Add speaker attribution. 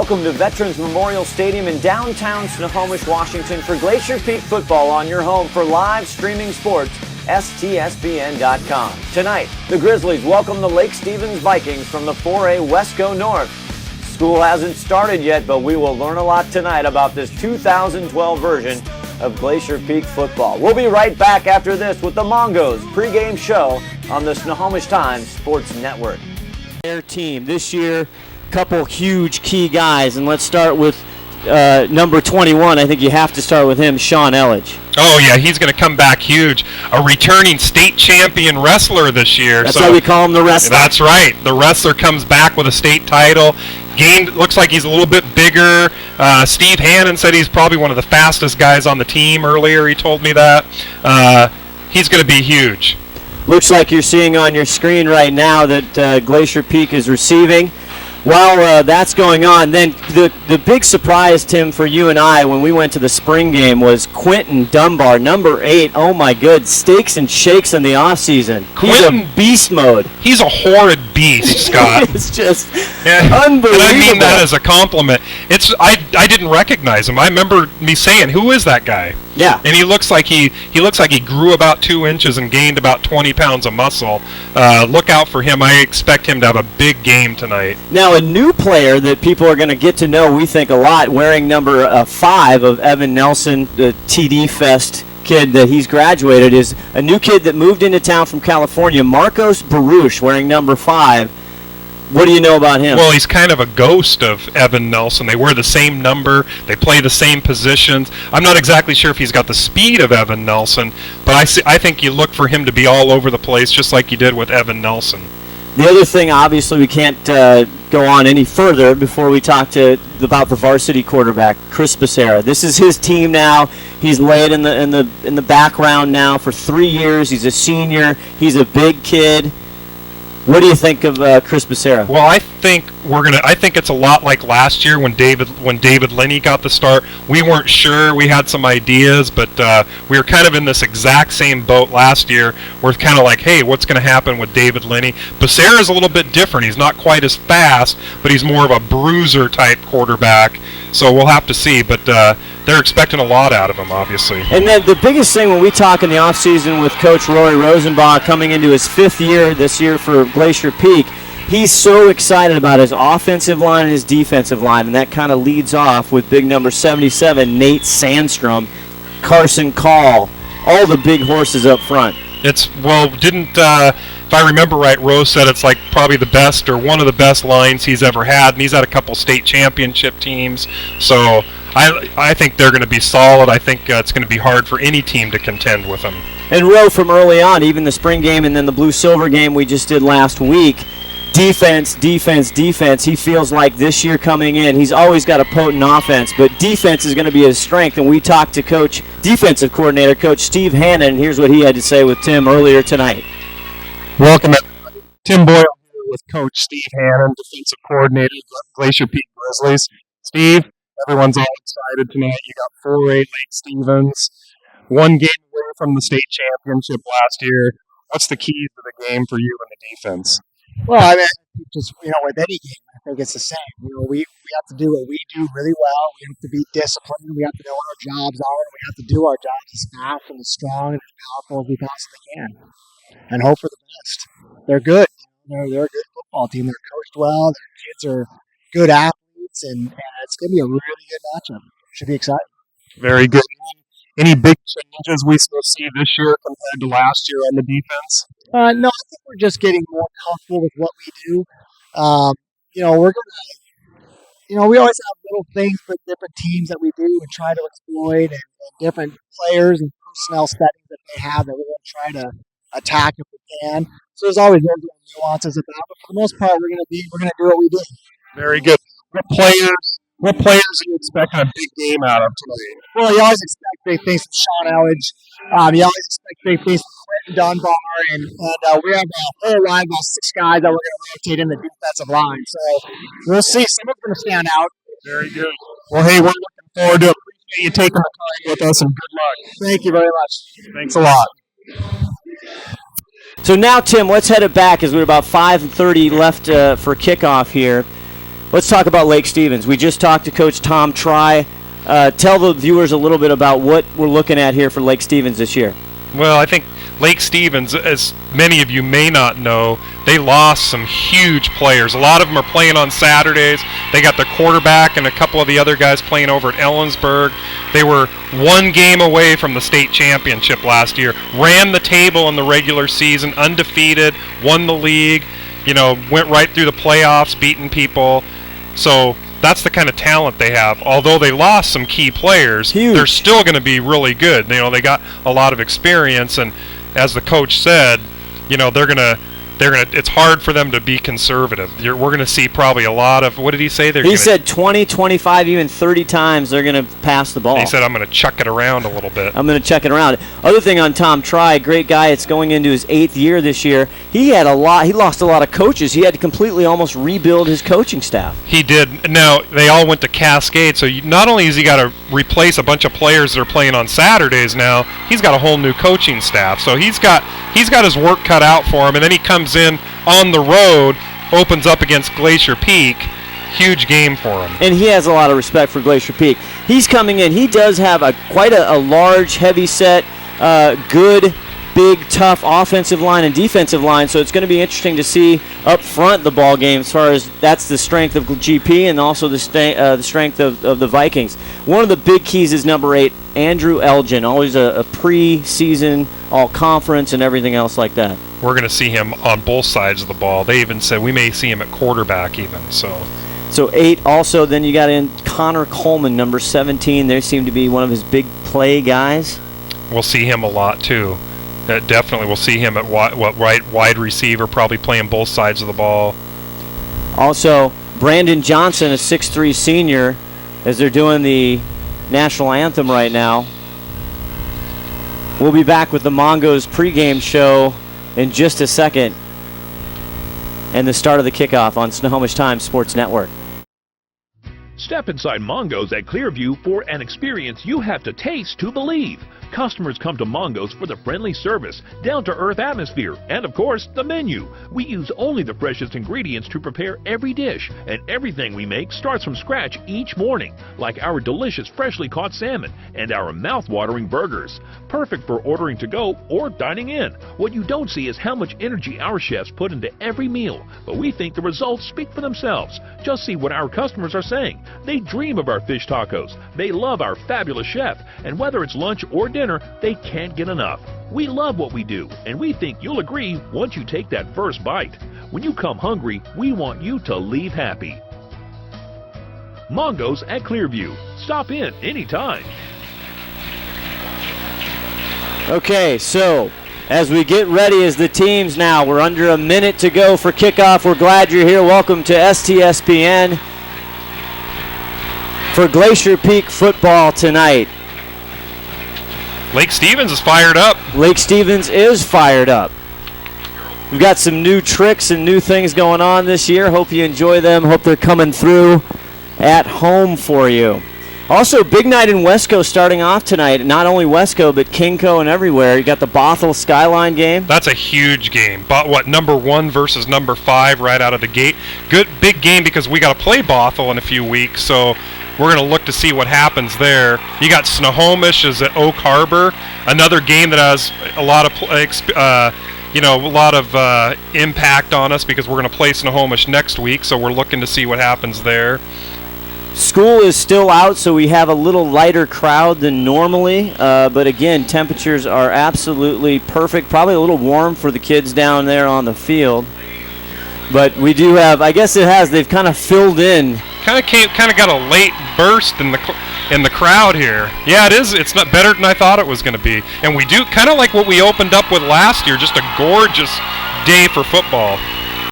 Speaker 1: Welcome to Veterans Memorial Stadium in downtown Snohomish, Washington for Glacier Peak football on your home for live streaming sports, STSBN.com. Tonight, the Grizzlies welcome the Lake Stevens Vikings from the 4A Wesco North. School hasn't started yet, but we will learn a lot tonight about this 2012 version of Glacier Peak football. We'll be right back after this with the Mongos pregame show on the Snohomish Times Sports Network. Their team this year, couple huge key guys, and let's start with number 21. I think you have to start with him, Sean Elledge.
Speaker 2: Oh, yeah, he's going to come back huge. A returning state champion wrestler this year.
Speaker 1: That's why we call him the wrestler.
Speaker 2: That's right. The wrestler comes back with a state title. Looks like he's a little bit bigger. Steve Hannon said he's probably one of the fastest guys on the team earlier. He told me that. He's going to be huge.
Speaker 1: Looks like you're seeing on your screen right now that Glacier Peak is receiving. While that's going on, then the big surprise, Tim, for you and I when we went to the spring game was Quentin Dunbar, number 8. Oh, my good. Steaks and shakes in the offseason. He's a beast mode.
Speaker 2: He's a horrid beast, Scott.
Speaker 1: It's just unbelievable.
Speaker 2: And I mean that as a compliment. I didn't recognize him. I remember me saying, who is that guy?
Speaker 1: Yeah.
Speaker 2: And he looks like he grew about 2 inches and gained about 20 pounds of muscle. Look out for him. I expect him to have a big game tonight.
Speaker 1: Now, a new player that people are going to get to know, we think a lot, wearing number 5 of Evan Nelson, the TD Fest kid that he's graduated, is a new kid that moved into town from California, Marcos Baruch, wearing number 5. What do you know about him?
Speaker 2: Well, he's kind of a ghost of Evan Nelson. They wear the same number. They play the same positions. I'm not exactly sure if he's got the speed of Evan Nelson, but I think you look for him to be all over the place, just like you did with Evan Nelson.
Speaker 1: The other thing, obviously, we can't go on any further before we talk about the varsity quarterback, Chris Becerra. This is his team now. He's laid in the background now for 3 years. He's a senior. He's a big kid. What do you think of Chris Becerra?
Speaker 2: Well, I think it's a lot like last year when David Linney got the start. We weren't sure. We had some ideas, but we were kind of in this exact same boat last year. We're kind of like, hey, what's going to happen with David Linney? Becerra's a little bit different. He's not quite as fast, but he's more of a bruiser type quarterback. So we'll have to see, but they're expecting a lot out of him, obviously.
Speaker 1: And then the biggest thing when we talk in the offseason with Coach Rory Rosenbaugh coming into his 5th year this year for Glacier Peak, he's so excited about his offensive line and his defensive line, and that kind of leads off with big number 77, Nate Sandstrom, Carson Call, all the big horses up front.
Speaker 2: If I remember right, Rose said it's like probably the best or one of the best lines he's ever had, and he's had a couple state championship teams. So I think they're going to be solid. I think it's going to be hard for any team to contend with them.
Speaker 1: And Roe, from early on, even the spring game and then the blue-silver game we just did last week, defense. He feels like this year coming in, he's always got a potent offense, but defense is going to be his strength. And we talked to defensive coordinator, Coach Steve Hannon, and here's what he had to say with Tim earlier tonight.
Speaker 2: Welcome, everybody. Tim Boyle here with Coach Steve Hannon, defensive coordinator of Glacier Peak Grizzlies. Steve, everyone's all excited tonight. You got 4A Lake Stevens, 1 game away from the state championship last year. What's the keys to the game for you and the defense?
Speaker 3: Well, I mean, just, with any game, I think it's the same. We have to do what we do really well. We have to be disciplined. We have to know what our jobs are. And we have to do our jobs as fast and as strong and as powerful as we possibly can. And hope for the best. They're good. They're a good football team. They're coached well. Their kids are good athletes, and it's going to be a really good matchup. Should be exciting.
Speaker 2: Very good. Any big changes we still see this year compared to last year on the defense?
Speaker 3: No, I think we're just getting more comfortable with what we do. We're going to, we always have little things with different teams that we do and try to exploit, and different players and personnel settings that they have that we're going to try to attack if we can. So there's always those little nuances about it, but for the most part, we're going to do what we do.
Speaker 2: Very good. What players are you expecting a big game out of tonight?
Speaker 3: Well, you always expect big things from Sean Elledge. You always expect big things from Quentin Dunbar, and we have a whole line of about 6 guys that we're going to rotate in the defensive line. So we'll see. Someone's going to stand out.
Speaker 2: Very good. Well, hey, we're looking forward to it. Appreciate you taking the time with us, and good luck.
Speaker 3: Thank you very much.
Speaker 2: Thanks a lot.
Speaker 1: So now, Tim, let's head it back as we're about 5:30 left for kickoff here. let's talk about Lake Stevens. We just talked to Coach Tom Try. Tell the viewers a little bit about what we're looking at here for Lake Stevens this year.
Speaker 2: Well, I think Lake Stevens, as many of you may not know, they lost some huge players. A lot of them are playing on Saturdays. They got their quarterback and a couple of the other guys playing over at Ellensburg. They were one game away from the state championship last year. Ran the table in the regular season, undefeated, won the league, went right through the playoffs, beating people. So that's the kind of talent they have. Although they lost some key players, they're still going to be really good. They got a lot of experience, and as the coach said, they're going to it's hard for them to be conservative. We're going to see probably a lot of, what did he say?
Speaker 1: He said 20, 25, even 30 times they're going to pass the ball.
Speaker 2: He said, I'm going to chuck it around a little bit.
Speaker 1: I'm going to chuck it around. Other thing on Tom Try, great guy. It's going into his 8th year this year. He lost a lot of coaches. He had to completely almost rebuild his coaching staff.
Speaker 2: He did. Now, they all went to Cascade, so not only has he got to replace a bunch of players that are playing on Saturdays now, he's got a whole new coaching staff. So he's got his work cut out for him, and then he comes in on the road, opens up against Glacier Peak. Huge game for him.
Speaker 1: And he has a lot of respect for Glacier Peak. He's coming in. He does have quite a large, heavy set, good, big, tough offensive line and defensive line, so it's going to be interesting to see up front the ball game as far as that's the strength of GP and also the strength of the Vikings. One of the big keys is number 8, Andrew Elgin, always a pre-season all-conference and everything else like that.
Speaker 2: We're going to see him on both sides of the ball. They even said we may see him at quarterback even.
Speaker 1: So 8 also, then you got in Connor Coleman, number 17. They seem to be one of his big play guys.
Speaker 2: We'll see him a lot too. Definitely we'll see him at wide receiver, probably playing both sides of the ball.
Speaker 1: Also, Brandon Johnson, a 6'3 senior, as they're doing the national anthem right now. We'll be back with the Mongo's pregame show in just a second and the start of the kickoff on Snohomish Times Sports Network.
Speaker 4: Step inside Mongo's at Clearview for an experience you have to taste to believe. Customers come to Mongo's for the friendly service, down-to-earth atmosphere, and of course, the menu. We use only the freshest ingredients to prepare every dish, and everything we make starts from scratch each morning, like our delicious freshly caught salmon and our mouth-watering burgers. Perfect for ordering to go or dining in. What you don't see is how much energy our chefs put into every meal, but we think the results speak for themselves. Just see what our customers are saying. They dream of our fish tacos. They love our fabulous chef, and whether it's lunch or dinner, they can't get enough. We love what we do, and we think you'll agree once you take that first bite. When you come hungry, we want you to leave happy. Mongo's at Clearview. Stop in anytime.
Speaker 1: Okay, so as we get ready as the teams now, we're under a minute to go for kickoff. We're glad you're here. Welcome to STSPN for Glacier Peak football tonight.
Speaker 2: Lake Stevens is fired up.
Speaker 1: Lake Stevens is fired up. We've got some new tricks and new things going on this year. Hope you enjoy them. Hope they're coming through at home for you. Also, big night in Wesco starting off tonight. Not only Wesco, but Kingco and everywhere. You got the Bothell Skyline game.
Speaker 2: That's a huge game. But number 1 versus number 5 right out of the gate. Good, big game because we got to play Bothell in a few weeks. So we're going to look to see what happens there. You got Snohomish is at Oak Harbor, another game that has a lot of impact on us because we're going to play Snohomish next week. So we're looking to see what happens there.
Speaker 1: School is still out, so we have a little lighter crowd than normally. But again, temperatures are absolutely perfect. Probably a little warm for the kids down there on the field. But we do have, I guess it has, they've kind of filled in.
Speaker 2: Kind of got a late burst in the crowd here. Yeah, it is. It's not better than I thought it was going to be. And we do kind of like what we opened up with last year, just a gorgeous day for football.